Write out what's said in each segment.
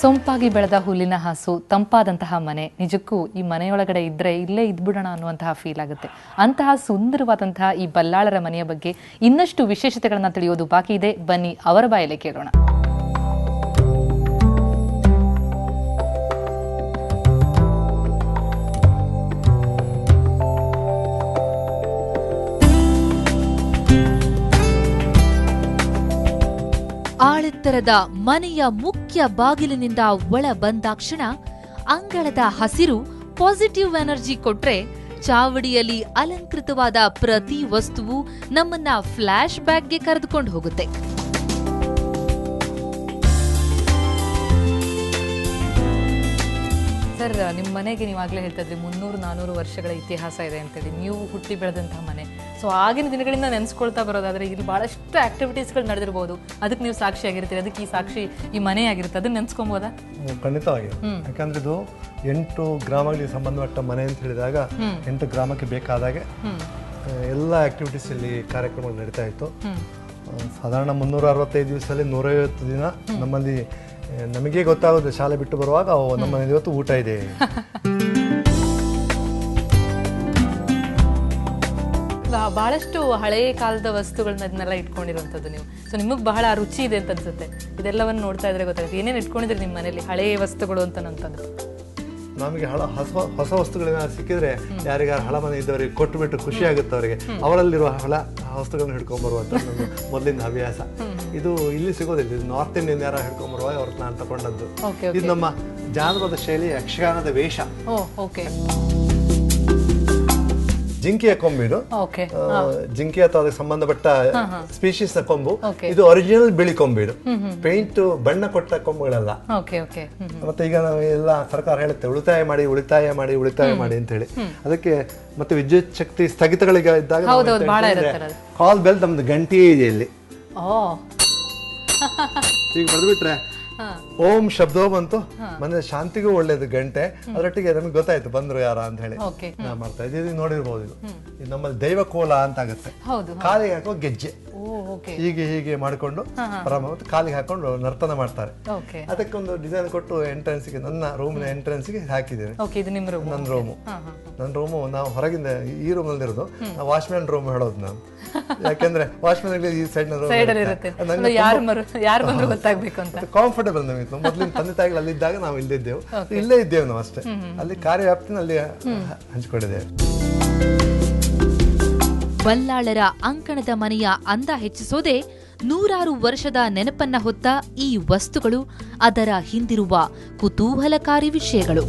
ಸೊಂಪಾಗಿ ಬೆಳೆದ ಹುಲ್ಲಿನ ಹಾಸು, ತಂಪಾದಂತಹ ಮನೆ, ನಿಜಕ್ಕೂ ಈ ಮನೆಯೊಳಗಡೆ ಇದ್ದರೆ ಇಲ್ಲೇ ಇದ್ಬಿಡೋಣ ಅನ್ನುವಂತಹ ಫೀಲ್ ಆಗುತ್ತೆ. ಅಂತಹ ಸುಂದರವಾದಂತಹ ಈ ಬಲ್ಲಾಳರ ಮನೆಯ ಬಗ್ಗೆ ಇನ್ನಷ್ಟು ವಿಶೇಷತೆಗಳನ್ನು ತಿಳಿಯೋದು ಬಾಕಿ ಇದೆ. ಬನ್ನಿ ಅವರ ಬಾಯಲ್ಲೇ ಕೇಳೋಣ. ಆಳೆತ್ತರದ ಮನೆಯ ಮುಖ್ಯ ಬಾಗಿಲಿನಿಂದ ಒಳ ಬಂದಾಕ್ಷಣ ಅಂಗಳದ ಹಸಿರು ಪಾಸಿಟಿವ್ ಎನರ್ಜಿ ಕೊಟ್ರೆ, ಚಾವಡಿಯಲ್ಲಿ ಅಲಂಕೃತವಾದ ಪ್ರತಿ ವಸ್ತುವು ನಮ್ಮನ್ನ ಫ್ಲಾಶ್ ಬ್ಯಾಕ್ಗೆ ಕರೆದುಕೊಂಡು ಹೋಗುತ್ತೆ. ಸರ್, ನಿಮ್ಮ ಮನೆಗೆ ನೀವಾಗಲೇ ಹೇಳ್ತಾ ಇದ್ರಿ 300-400 ವರ್ಷಗಳ ಇತಿಹಾಸ ಇದೆ ಅಂತೇಳಿ. ನೀವು ಹುಟ್ಟಿ ಬೆಳೆದಂತಹ ಮನೆ. ಸೊ ಆಗಿನ ದಿನಗಳಿಂದ ನೆನೆಸ್ಕೊಳ್ತಾ ಬರೋದಾದ್ರೆ ಇಲ್ಲಿ ಬಹಳಷ್ಟು ಆಕ್ಟಿವಿಟೀಸ್ಗಳು ನಡೆದಿರ್ಬೋದು. ಅದಕ್ಕೆ ನೀವು ಸಾಕ್ಷಿ ಆಗಿರ್ತೀರಿ. ಅದಕ್ಕೆ ಈ ಸಾಕ್ಷಿ ಈ ಮನೆ ಆಗಿರುತ್ತೆ. ಅದನ್ನ ನೆನೆಸ್ಕೊಬೋದಾ? ಖಂಡಿತವಾಗಿ. ಯಾಕಂದ್ರೆ ಇದು 8 ಗ್ರಾಮಗಳಿಗೆ ಸಂಬಂಧಪಟ್ಟ ಮನೆ ಅಂತ ಹೇಳಿದಾಗ 8 ಗ್ರಾಮಕ್ಕೆ ಬೇಕಾದಾಗೆ ಎಲ್ಲ ಆಕ್ಟಿವಿಟೀಸ್ ಇಲ್ಲಿ ಕಾರ್ಯಕ್ರಮಗಳು ನಡೀತಾ ಇತ್ತು. ಸಾಧಾರಣ 365 ದಿವಸದಲ್ಲಿ 150 ದಿನ ನಮ್ಮಲ್ಲಿ ನಮಗೆ ಗೊತ್ತಾಗೋದು ಶಾಲೆ ಬಿಟ್ಟು ಬರುವಾಗ ನಮ್ಮ ಇವತ್ತು ಊಟ ಇದೆ. ಬಹಳಷ್ಟು ಹಳೆಯ ಕಾಲದ ವಸ್ತುಗಳನ್ನೆಲ್ಲ ಇಟ್ಕೊಂಡಿರುವಂಥದ್ದು ನೀವು. ಸೊ ನಿಮಗೆ ಬಹಳ ರುಚಿ ಇದೆ ಅಂತ ಅನ್ಸುತ್ತೆ. ಇದೆಲ್ಲವನ್ನು ನೋಡ್ತಾ ಇದ್ರೆ ಗೊತ್ತಾಗುತ್ತೆ. ಏನೇನು ಇಟ್ಕೊಂಡಿದ್ರಿ ನಿಮ್ಮ ಮನೇಲಿ ಹಳೆಯ ವಸ್ತುಗಳು ಅಂತಂದ್ರೆ? ನಮಗೆ ಹೊಸ ವಸ್ತುಗಳನ್ನ ಸಿಕ್ಕಿದ್ರೆ ಯಾರಿಗಾರ ಹಳ ಮನೆ ಇದ್ದವರಿಗೆ ಕೊಟ್ಟುಬಿಟ್ಟು ಖುಷಿ ಆಗುತ್ತೆ ಅವರಿಗೆ. ಅವರಲ್ಲಿರುವ ಹಳ ವಸ್ತುಗಳನ್ನ ಹಿಡ್ಕೊಂಡ್ ಬರುವಂತ ನಮ್ಮ ಮೊದಲಿನ ಹವ್ಯಾಸ. ಇದು ಇಲ್ಲಿ ಸಿಗೋದಿಲ್ಲ. ಇದು ನಾರ್ತ್ ಇಂಡಿಯನ್ ಯಾರ ಹಿಡ್ಕೊಂಡ್ ಬರುವಾಗ ಅವ್ರನ್ನ ನಾನು ತಗೊಂಡದ್ದು. ಇದು ನಮ್ಮ ಜಾನಪದ ಶೈಲಿ ಯಕ್ಷಗಾನದ ವೇಷ. ಜಿಂಕೆಯ ಕೊಂಬಿದು, ಜಿಂಕೆ ಅಥವಾ ಅದಕ್ಕೆ ಸಂಬಂಧಪಟ್ಟ ಸ್ಪೀಶೀಸ್ ನ ಕೊಂಬು. ಇದು ಒರಿಜಿನಲ್ ಬಿಳಿ ಕೊಂಬಿದು, ಪೇಂಟ್ ಬಣ್ಣ ಕೊಟ್ಟ ಕೊಂಬುಗಳಲ್ಲ. ಮತ್ತೆ ಈಗ ನಾವು ಎಲ್ಲ ಸರ್ಕಾರ ಹೇಳುತ್ತೆ ಉಳಿತಾಯ ಮಾಡಿ ಉಳಿತಾಯ ಮಾಡಿ ಉಳಿತಾಯ ಮಾಡಿ ಅಂತ ಹೇಳಿ. ಅದಕ್ಕೆ ಮತ್ತೆ ವಿದ್ಯುತ್ ಶಕ್ತಿ ಸ್ಥಗಿತಗಳಿಗೆ ಇದ್ದಾಗ ಕಾಲ್ ಬೆಲ್ ನಮ್ದು ಗಂಟೆಯೇ ಇದೆ ಇಲ್ಲಿ. ಈಗ ಬರೆದ್ಬಿಟ್ರೆ ಓಂ ಶಬ್ದೋ ಬಂತು, ಮನೆ ಶಾಂತಿಗೂ ಒಳ್ಳೇದು ಗಂಟೆ. ಅದರೊಟ್ಟಿಗೆ ನಮಗೆ ಗೊತ್ತಾಯ್ತು ಬಂದ್ರು ಯಾರ ಅಂತ ಹೇಳಿ ನಾವು ಮಾಡ್ತಾ ಇದ್ದೀವಿ. ನೋಡಿರ್ಬೋದು ಇದು ನಮ್ಮಲ್ಲಿ ದೈವ ಕೋಲ ಅಂತ ಆಗುತ್ತೆ. ಕಾಲಿಗೆ ಹಾಕೋ ಗೆಜ್ಜೆ ಹೀಗೆ ಹೀಗೆ ಮಾಡಿಕೊಂಡು ಮತ್ತು ಕಾಲಿಗೆ ಹಾಕೊಂಡು ನರ್ತನ ಮಾಡ್ತಾರೆ. ಅದಕ್ಕೊಂದು ಡಿಸೈನ್ ಕೊಟ್ಟು ಎಂಟ್ರೆನ್ಸ್ಗೆ, ನನ್ನ ರೂಮಿನ ಎಂಟ್ರೆನ್ಸ್ಗೆ ಹಾಕಿದ್ದೇನೆ. ನನ್ನ ರೂಮು ನಾವು ಹೊರಗಿಂದ ಈ ರೂಮ್ ಅಲ್ಲಿ ಇರೋದು. ನಾವು ವಾಚ್ಮ್ಯಾನ್ ರೂಮ್ ಹೇಳೋದು ನಾನು. ಯಾಕೆಂದ್ರೆ ವಾಚ್ಮ್ಯಾನ್ ಈ ಸೈಡ್ ಕಾಂಫರ್ಟೇಬಲ್ ನಮಗೆ. ಮೊದಲಿನ ತಂದೆ ತಾಯಿಗಳು ಅಲ್ಲಿದ್ದಾಗ ನಾವು ಇಲ್ಲೇ ಇದ್ದೇವೆ ನಾವು ಅಷ್ಟೇ. ಅಲ್ಲಿ ಕಾರ್ಯವ್ಯಾಪ್ತಿನ ಅಲ್ಲಿ ಹಂಚಿಕೊಂಡಿದ್ದೇವೆ. ಬಲ್ಲಾಳರ ಅಂಕಣದ ಮನೆಯ ಅಂದ ಹೆಚ್ಚಿಸೋದೆ 100 ವರ್ಷದ ನೆನಪನ್ನ ಹೊತ್ತ ಈ ವಸ್ತುಗಳು, ಅದರ ಹಿಂದಿರುವ ಕುತೂಹಲಕಾರಿ ವಿಷಯಗಳು.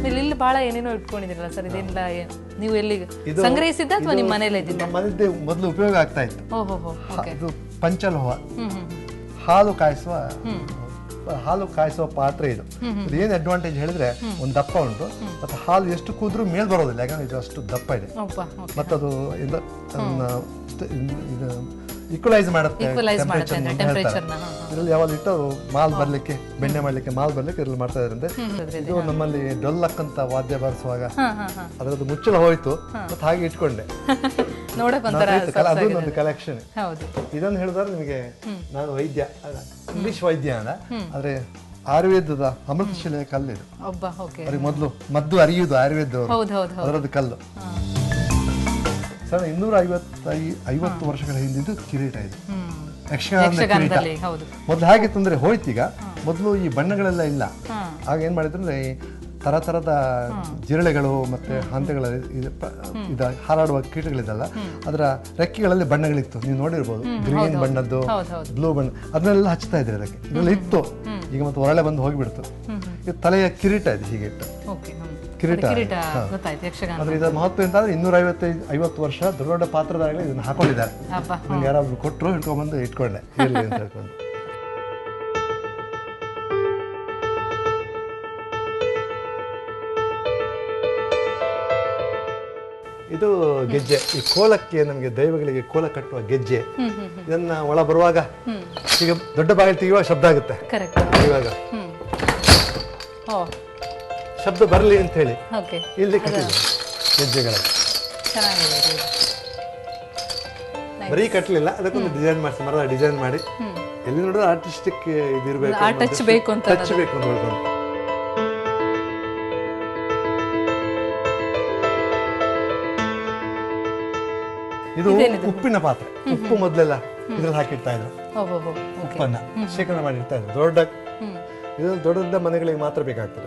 ಇಲ್ಲಿ ಬಹಳ ಏನೇನೋ ಇಟ್ಕೊಂಡಿದ್ದೀರಲ್ಲ ಸರ್, ಇದೆಲ್ಲ ನೀವು ಎಲ್ಲಿ ಸಂಗ್ರಹಿಸಿದ್ದ ಅಥವಾ ನಿಮ್ಮ ಮನೇಲಿ ಇದ್ದಿದ್ದ? ಮನೆಯದ್ದೇ ಮೊದಲು ಉಪಯೋಗ ಆಗ್ತಾ ಇತ್ತು. ಇದು ಪಂಚಲೋಹ ಹಾಲು ಕಾಯಿಸುವ ಪಾತ್ರೆ. ಇದು ಏನ್ ಅಡ್ವಾಂಟೇಜ್ ಹೇಳಿದ್ರೆ, ಒಂದು ದಪ್ಪ ಉಂಟು ಮತ್ತೆ ಹಾಲು ಎಷ್ಟು ಕೂದ್ರೂ ಮೇಲ್ ಬರೋದಿಲ್ಲ. ಯಾಕಂದ್ರೆ ಇದು ಅಷ್ಟು ದಪ್ಪ ಇದೆ. ಮತ್ತದು ಈಕ್ವಲೈಸ್ ಮಾಡುತ್ತೆ ಇದರಲ್ಲಿ. ಯಾವಾಗ ಇಟ್ಟು ಮಾಲ್ ಬರ್ಲಿಕ್ಕೆ, ಬೆಣ್ಣೆ ಮಾಡ್ಲಿಕ್ಕೆ, ಮಾಲ್ ಬರ್ಲಿಕ್ಕೆ ಇದ್ರಲ್ಲಿ ಮಾಡ್ತಾ ಇದ್ರಂತೆ. ಇದು ನಮ್ಮಲ್ಲಿ ಡೊಲ್ಲಕ್ ಅಂತ ವಾದ್ಯ ಬಾರಿಸುವಾಗ ಅದರದ್ದು ಮುಚ್ಚಳ ಹೋಯ್ತು, ಮತ್ತೆ ಹಾಗೆ ಇಟ್ಕೊಂಡೆ. ಅದೊಂದು ಕಲೆಕ್ಷನ್. ಇದನ್ನು ಹೇಳಿದ್ರೆ ನಿಮಗೆ, ನಾನು ವೈದ್ಯ, ಇಂಗ್ಲಿಷ್ ವೈದ್ಯ ಅಲ್ಲ, ಆದ್ರೆ ಆಯುರ್ವೇದದ ಅಮೃತಶಿಲೆಯ ಕಲ್ಲಿದು. ಅವ್ರಿಗೆ ಮೊದಲು ಮದ್ದು ಅರಿಯುವುದು ಆಯುರ್ವೇದದವರು, ಅದರದ್ದು ಕಲ್ಲು. 250 ವರ್ಷಗಳ ಹಿಂದಿದ್ದು ಕಿರೀಟ ಇದು, ಯಕ್ಷಗಾನದ ಕಿರೀಟ. ಮೊದಲು ಹಾಗಿತ್ತು ಅಂದ್ರೆ ಹೋಯ್ತೀಗ. ಮೊದಲು ಈ ಬಣ್ಣಗಳೆಲ್ಲ ಇಲ್ಲ. ಆಗ ಏನ್ ಮಾಡಿದ್ರು ಅಂದ್ರೆ ತರತರದ ಜಿರಳೆಗಳು ಮತ್ತೆ ಹಂತಗಳ ಹಾರಾಡುವ ಕೀಟಗಳಿದಲ್ಲ, ಅದರ ರೆಕ್ಕೆಗಳಲ್ಲಿ ಬಣ್ಣಗಳಿತ್ತು. ನೀವು ನೋಡಿರ್ಬೋದು, ಗ್ರೀನ್ ಬಣ್ಣದ್ದು, ಬ್ಲೂ ಬಣ್ಣ, ಅದನ್ನೆಲ್ಲ ಹಚ್ತಾ ಇದ್ರೆ ಅದಕ್ಕೆ. ಇದರಲ್ಲಿ ಇತ್ತು. ಈಗ ಮತ್ತೆ ಹೊರಳೆ ಬಂದು ಹೋಗಿಬಿಡ್ತು. ಇದು ತಲೆಯ ಕಿರೀಟ ಇದೆ, ಹೀಗೆ ಇಟ್ಟು ಕಿರೀಟ. ಆದ್ರೆ ಇದರ ಮಹತ್ವ ಎಂತ ಅಂದ್ರೆ 250 ವರ್ಷ ದೊಡ್ಡ ದೊಡ್ಡ ಪಾತ್ರಧಾರಿಗಳು ಇದನ್ನ ಹಾಕೊಂಡಿದ್ದಾರೆ. ನಂಗೆ ಯಾರಾದ್ರೂ ಕೊಟ್ಟರು ಹಿಡ್ಕೊಂಡ್ಬಂದು ಇಟ್ಕೊಂಡೆ ಇರ್ಲಿ ಅಂತ ಹೇಳ್ಕೊಂಡು. ಇದು ಗೆಜ್ಜೆ. ಈ ಕೋಲಕ್ಕೆ, ನಮಗೆ ದೈವಗಳಿಗೆ ಕೋಲ ಕಟ್ಟುವ ಗೆಜ್ಜೆ. ಇದನ್ನ ಒಳ ಬರುವಾಗ ಈಗ ದೊಡ್ಡ ಬಾಗಿಲು ತೆಗೆಯುವಾಗ ಶಬ್ದ ಆಗುತ್ತೆ. ಇವಾಗ ಶಬ್ದ ಬರಲಿ ಅಂತ ಹೇಳಿ ಇಲ್ಲಿ ಕಟ್ಟಿದೆ ಗೆಜ್ಜೆಗಳ. ಬರೀ ಕಟ್ಟಲಿಲ್ಲ, ಅದಕ್ಕೊಂದು ಡಿಸೈನ್ ಮಾಡಿಸಿ, ಮರದ ಡಿಸೈನ್ ಮಾಡಿ ಎಲ್ಲಿ ನೋಡಿದ್ರೆ ಆರ್ಟಿಸ್ಟಿಕ್ ಇದಿರಬೇಕು, ಆ ಟಚ್ ಬೇಕು ಅಂತ ಟಚ್ ಬೇಕು ಅಂತ ಹೇಳ್ಕೊಂಡು. ಇದು ಉಪ್ಪಿನ ಪಾತ್ರೆ. ಉಪ್ಪು ಮೊದಲೆಲ್ಲ ಇದ್ರಲ್ಲಿ ಹಾಕಿಡ್ತಾ ಇದ್ರು. ಉಪ್ಪನ್ನ ಶೇಖರಣೆ ಮಾಡಿರ್ತಾ ಇದ್ರು. ಇದು ದೊಡ್ಡ ಮನೆಗಳಿಗೆ ಮಾತ್ರ ಬೇಕಾಗ್ತದೆ.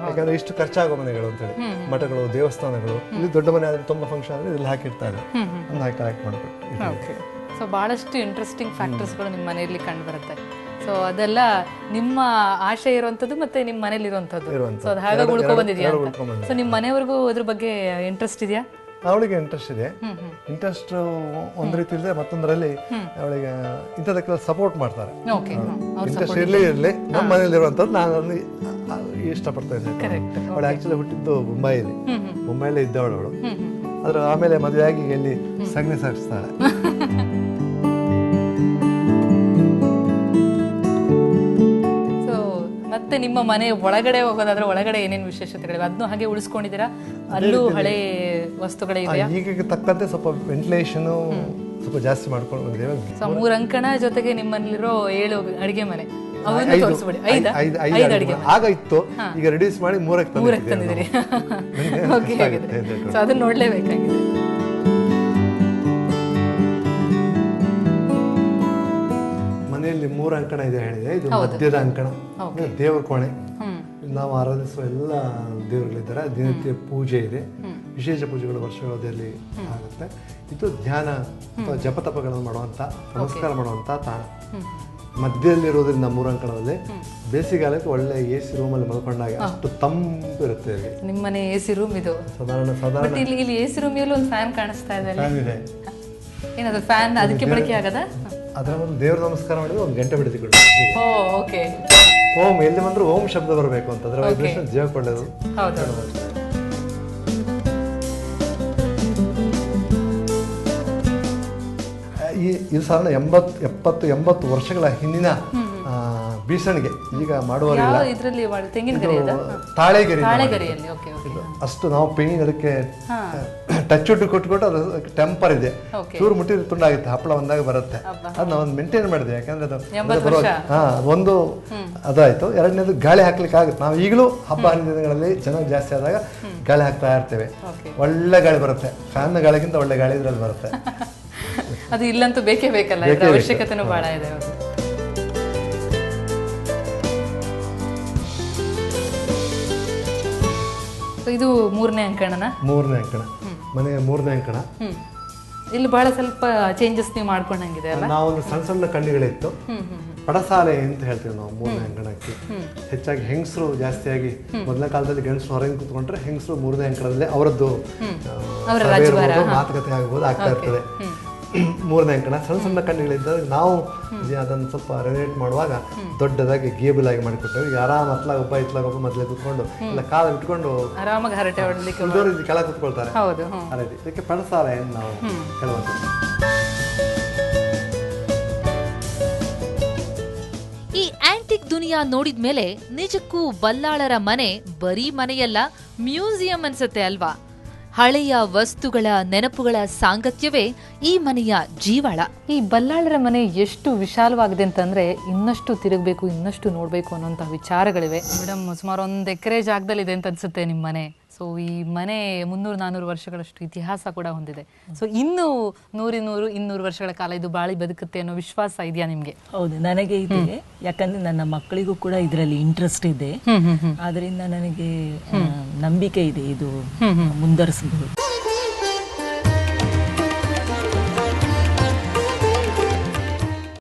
ಯಾಕಂದ್ರೆ ಇಷ್ಟು ಖರ್ಚಾಗೋ ಮನೆಗಳು ಅಂತ ಹೇಳಿ, ಮಠಗಳು, ದೇವಸ್ಥಾನಗಳು, ಇಲ್ಲಿ ದೊಡ್ಡ ಮನೆ ಆದ್ರೆ ತುಂಬಾ ಫಂಕ್ಷನ್ ಆದ್ರೆ ಇದ್ರಲ್ಲಿ ಹಾಕಿರ್ತಾ ಇದ್ರು. ಒಂದು ಕಲೆಕ್ಟ್ ಮಾಡ್ಬೇಕು. ಸೊ ಬಹಳಷ್ಟು ಇಂಟ್ರೆಸ್ಟಿಂಗ್ ಫ್ಯಾಕ್ಟರ್ಸ್ಗಳು ನಿಮ್ಮ ಮನೆಯಲ್ಲಿ ಕಂಡು ಬರುತ್ತೆ. ಸೊ ಅದೆಲ್ಲ ನಿಮ್ಮ ಆಶೆ ಇರುವಂತದ್ದು ಮತ್ತೆ ನಿಮ್ಮ ಮನೇಲಿ ಇರುವಂತದ್ದು. ಸೊ ಅದು ಹಾಗಾಗಿ ಉಳ್ಕೊ ಬಂದಿದೆಯಾ? ಸೊ ನಿಮ್ಮ ಮನೆಯವ್ರಿಗೂ ಅದ್ರ ಬಗ್ಗೆ ಇಂಟ್ರೆಸ್ಟ್ ಇದೆಯಾ? ಅವಳಿಗೆ ಇಂಟ್ರೆಸ್ಟ್ ಇದೆ. ಇಂಟ್ರೆಸ್ಟ್ ಒಂದ್ ರೀತಿ ಇಲ್ಲದೆ ಮತ್ತೊಂದರಲ್ಲಿ ಅವಳಿಗೆ ಇಂಥದಕ್ಕೆಲ್ಲ ಸಪೋರ್ಟ್ ಮಾಡ್ತಾರೆ. ಇಂಟ್ರೆಸ್ಟ್ ಇರಲಿ ನಮ್ಮ ಮನೇಲಿ ಇರುವಂತದ್ದು ನಾನು ಅದನ್ನು ಇಷ್ಟಪಡ್ತಾ ಇದ್ದೇನೆ. ಅವಳು ಆಕ್ಚುಲಿ ಹುಟ್ಟಿದ್ದು ಮುಂಬೈಲೇ ಇದ್ದವಳು ಅವಳು. ಆದ್ರೆ ಆಮೇಲೆ ಮದುವೆ ಆಗಿ ಎಲ್ಲಿ ಸಗಣಿ ಸಾಗಿಸ್ತಾಳೆ. ಮತ್ತೆ ನಿಮ್ಮ ಮನೆ ಒಳಗಡೆ ಹೋಗೋದಾದ್ರೆ ಒಳಗಡೆ ಏನೇನು ವಿಶೇಷತೆಗಳಿವೆ ಅದನ್ನು ಹಾಗೆ ಉಳಿಸ್ಕೊಂಡಿದ್ದೀರಾ? ಅಲ್ಲೂ ಹಳೆ ವಸ್ತುಗಳೇ ಇದೆಯಾ? ಈಗ ತಕ್ಕಂತೆ ಸ್ವಲ್ಪ ವೆಂಟಿಲೇಷನ್ ಸ್ವಲ್ಪ ಜಾಸ್ತಿ ಮಾಡ್ಕೊಂಡು ಬಂದಿದ್ದೇವೆ. ಸೊ 3 ಅಂಕಣ ಜೊತೆಗೆ ನಿಮ್ಮಲ್ಲಿರೋ 7 ಅಡಿಗೆ ಮನೆ ಅವನ್ನ ತೋರಿಸ್ಬಿಡಿ. 5 ಅಡಿಗೆ ಆಗ ಇತ್ತು, ಈಗ ರಿಡ್ಯೂಸ್ ಮಾಡಿ 3ಕ್ಕೆ ತಂದಿದ್ದೀರಿ. ಸೊ ಅದನ್ನ ನೋಡ್ಲೇಬೇಕಾಗಿದೆ. ಮನೆಯಲ್ಲಿ 3 ಅಂಕಣ ಇದೆ ಹೇಳಿದೆ. ಇದು ಮಧ್ಯದ ಅಂಕಣ, ದೇವರ ಕೋಣೆ. ನಾವು ಆರಾಧಿಸುವ ಎಲ್ಲ ದೇವರುಗಳಿದ್ದಾರೆ. ದಿನನಿತ್ಯ ಪೂಜೆ ಇದೆ, ವಿಶೇಷ ಪೂಜೆಗಳು ವರ್ಷಗಳಲ್ಲಿ ಆಗುತ್ತೆ. ಇದು ಧ್ಯಾನ ಅಥವಾ ಜಪತಪಗಳನ್ನು ಮಾಡುವಂಥ, ನಮಸ್ಕಾರ ಮಾಡುವಂಥ ತಾಣ. ಮಧ್ಯದಲ್ಲಿರೋದ್ರಿಂದ 3 ಅಂಕಣದಲ್ಲಿ ಬೇಸಿಗೆಗಾಲಕ್ಕೆ ಒಳ್ಳೆ AC ರೂಮಲ್ಲಿ ಮಲ್ಕೊಂಡಾಗ ಅಷ್ಟು ತಂಪಿರುತ್ತೆ. ನಿಮ್ಮನೆ AC ರೂಮ್ ಇದು? ಸಾಧಾರಣ ಇಲ್ಲಿ AC ರೂಮ್ ಅಲ್ಲಿ ಒಂದು ಫ್ಯಾನ್ ಕಾಣಿಸ್ತಾ ಇದೆ. ಏನದು ಫ್ಯಾನ್ ಅದಕ್ಕೆ ಬಳಕೆ ಆಗದ? ಅದರ ಒಂದು ದೇವ್ರ ನಮಸ್ಕಾರ ಮಾಡಿದ್ರೆ 1 ಗಂಟೆ ಬಿಡ್ತಿಕೊಡು. ಓಕೆ. ಓಂ ಎಲ್ಲಿ ಬಂದ್ರೆ ಓಂ ಶಬ್ದ ಬರಬೇಕು ಅಂತ, ಅದರ ವೈಬ್ರೇಷನ್ ಜೀವಕ್ಕೆ ಒಳ್ಳೆಯದು. ಇದು ಸಾಧಾರಣ 70-80 ವರ್ಷಗಳ ಹಿಂದಿನ ಬೀಸಣಿಗೆ. ಈಗ ಮಾಡುವವರಿಲ್ಲ. ತಾಳೆಗರಿಯಲ್ಲಿ ಅಷ್ಟು ನಾವು ಪೇಂಟಿಂಗ್ ಅದಕ್ಕೆ ಟಚ್ ಕೊಟ್ಕೊಟ್ಟು ಅದು ಟೆಂಪರ್ ಇದೆ. ಚೂರು ಮುಟ್ಟಿದ್ರೆ ತುಂಡಾಗುತ್ತೆ, ಹಪ್ಪಳ ಒಂದಾಗ ಬರುತ್ತೆ. ಅದು ನಾವು ಮೇಂಟೈನ್ ಮಾಡಿದೆ. ಯಾಕಂದ್ರೆ ಅದು ಒಂದು ಅದಾಯ್ತು. ಎರಡನೇದು ಗಾಳಿ ಹಾಕ್ಲಿಕ್ಕೆ ಆಗುತ್ತೆ. ನಾವು ಈಗಲೂ ಹಬ್ಬ ಹರಿದಿನಗಳಲ್ಲಿ ಜನ ಜಾಸ್ತಿ ಆದಾಗ ಗಾಳಿ ಹಾಕ್ತಾ ಇರ್ತೇವೆ. ಒಳ್ಳೆ ಗಾಳಿ ಬರುತ್ತೆ. ಫ್ಯಾನ್ ಗಾಳಿಗಿಂತ ಒಳ್ಳೆ ಗಾಳಿ ಇದ್ರಲ್ಲಿ ಬರುತ್ತೆ. ಅದು ಇಲ್ಲಂತೂ ಬೇಕೇ ಬೇಕಲ್ಲ, ಅವಶ್ಯಕತೆನೂ ಬಹಳ ಇದೆ. ಇದು 3ನೇ ಅಂಕಣ. ಮನೆಯ 3ನೇ ಅಂಕಣ. ಇಲ್ಲಿ ಬಹಳ ಸ್ವಲ್ಪ ಚೇಂಜಸ್ ನೀವು ಮಾಡ್ಕೊಂಡಂಗಿದೆ ಅಲ್ಲ? ನಾವು ಸಣ್ಣ ಸಣ್ಣ ಕಣ್ಣಿಗಳಿತ್ತು. ಪಡಸಾಲೆ ಅಂತ ಹೇಳ್ತೀವಿ ನಾವು 3ನೇ ಅಂಕಣಕ್ಕೆ. ಹೆಚ್ಚಾಗಿ ಹೆಂಗಸರು ಜಾಸ್ತಿಯಾಗಿ, ಮೊದಲ ಕಾಲದಲ್ಲಿ ಗಂಡಸರು ಹೊರಗೆ ಕೂತ್ಕೊಂಡ್ರೆ ಹೆಂಗಸರು 3ನೇ ಅಂಕಣದಲ್ಲಿ ಅವರದ್ದು ಮಾತುಕತೆ ಆಗ್ಬೋದು, ಆಗ್ತಾ ಇರ್ತದೆ. 3ನೇ ಅಂಕಣ ಸಣ್ಣ ಸಣ್ಣ ಕಣ್ಣಿಗಳಿದ್ದಾಗ ನಾವು ಅದನ್ನು ಸ್ವಲ್ಪ ರೆನೋವೇಟ್ ಮಾಡುವಾಗ ದೊಡ್ಡದಾಗಿ ಗೇಬಲ್ ಆಗಿ ಮಾಡಿಕೊಟ್ಟೇವೆ. ಈಗ ಆರಾಮ ಅತ್ಲಾಗ ಒಬ್ಬ ಇತ್ಲಾಗೊಬ್ಬ ಮೊದಲೇ ಕೂತ್ಕೊಂಡು ಎಲ್ಲ ಕಾಲ ಇಟ್ಕೊಂಡು ಆರಾಮಾಗಿ ಹರಟೆ ಹೊಡಲಿಕ್ಕೆ ಕೆಳ ಕೂತ್ಕೊಳ್ತಾರೆ. ಇದಕ್ಕೆ ಪಡಸಾಲೆ ನಾವು ಹೇಳುವಂಥದ್ದು. ಈ ಆಂಟಿಕ್ ದುನಿಯಾ ನೋಡಿದ್ಮೇಲೆ ನಿಜಕ್ಕೂ ಬಲ್ಲಾಳರ ಮನೆ ಬರೀ ಮನೆಯಲ್ಲ, ಮ್ಯೂಸಿಯಂ ಅನ್ಸುತ್ತೆ ಅಲ್ವಾ? ಹಳೆಯ ವಸ್ತುಗಳ ನೆನಪುಗಳ ಸಾಂಗತ್ಯವೇ ಈ ಮನೆಯ ಜೀವಾಳ. ಈ ಬಲ್ಲಾಳರ ಮನೆ ಎಷ್ಟು ವಿಶಾಲವಾಗಿದೆ ಅಂತಂದ್ರೆ ಇನ್ನಷ್ಟು ತಿರುಗಬೇಕು, ಇನ್ನಷ್ಟು ನೋಡಬೇಕು ಅನ್ನೋಂಥ ವಿಚಾರಗಳಿವೆ. ಮೇಡಮ್, ಸುಮಾರು 1 ಎಕರೆ ಜಾಗದಲ್ಲಿ ಇದೆ ಅಂತ ಅನ್ಸುತ್ತೆ ನಿಮ್ಮ ಮನೆ. ಸೊ ಈ ಮನೆ 300-400 ವರ್ಷಗಳಷ್ಟು ಇತಿಹಾಸ ಕೂಡ ಹೊಂದಿದೆ. ಸೊ ಇನ್ನು 100-200 ವರ್ಷಗಳ ಕಾಲ ಇದು ಬಾಳಿ ಬದುಕುತ್ತೆ ಅನ್ನೋ ವಿಶ್ವಾಸ ಇದೆಯಾ ನಿಮ್ಗೆ? ಹೌದು, ನನಗೆ ಇದೆ. ಯಾಕಂದ್ರೆ ನನ್ನ ಮಕ್ಕಳಿಗೂ ಕೂಡ ಇದರಲ್ಲಿ ಇಂಟ್ರೆಸ್ಟ್ ಇದೆ. ಆದ್ರಿಂದ ನನಗೆ ನಂಬಿಕೆ ಇದೆ ಇದು ಮುಂದುವರಿಸಬಹುದು.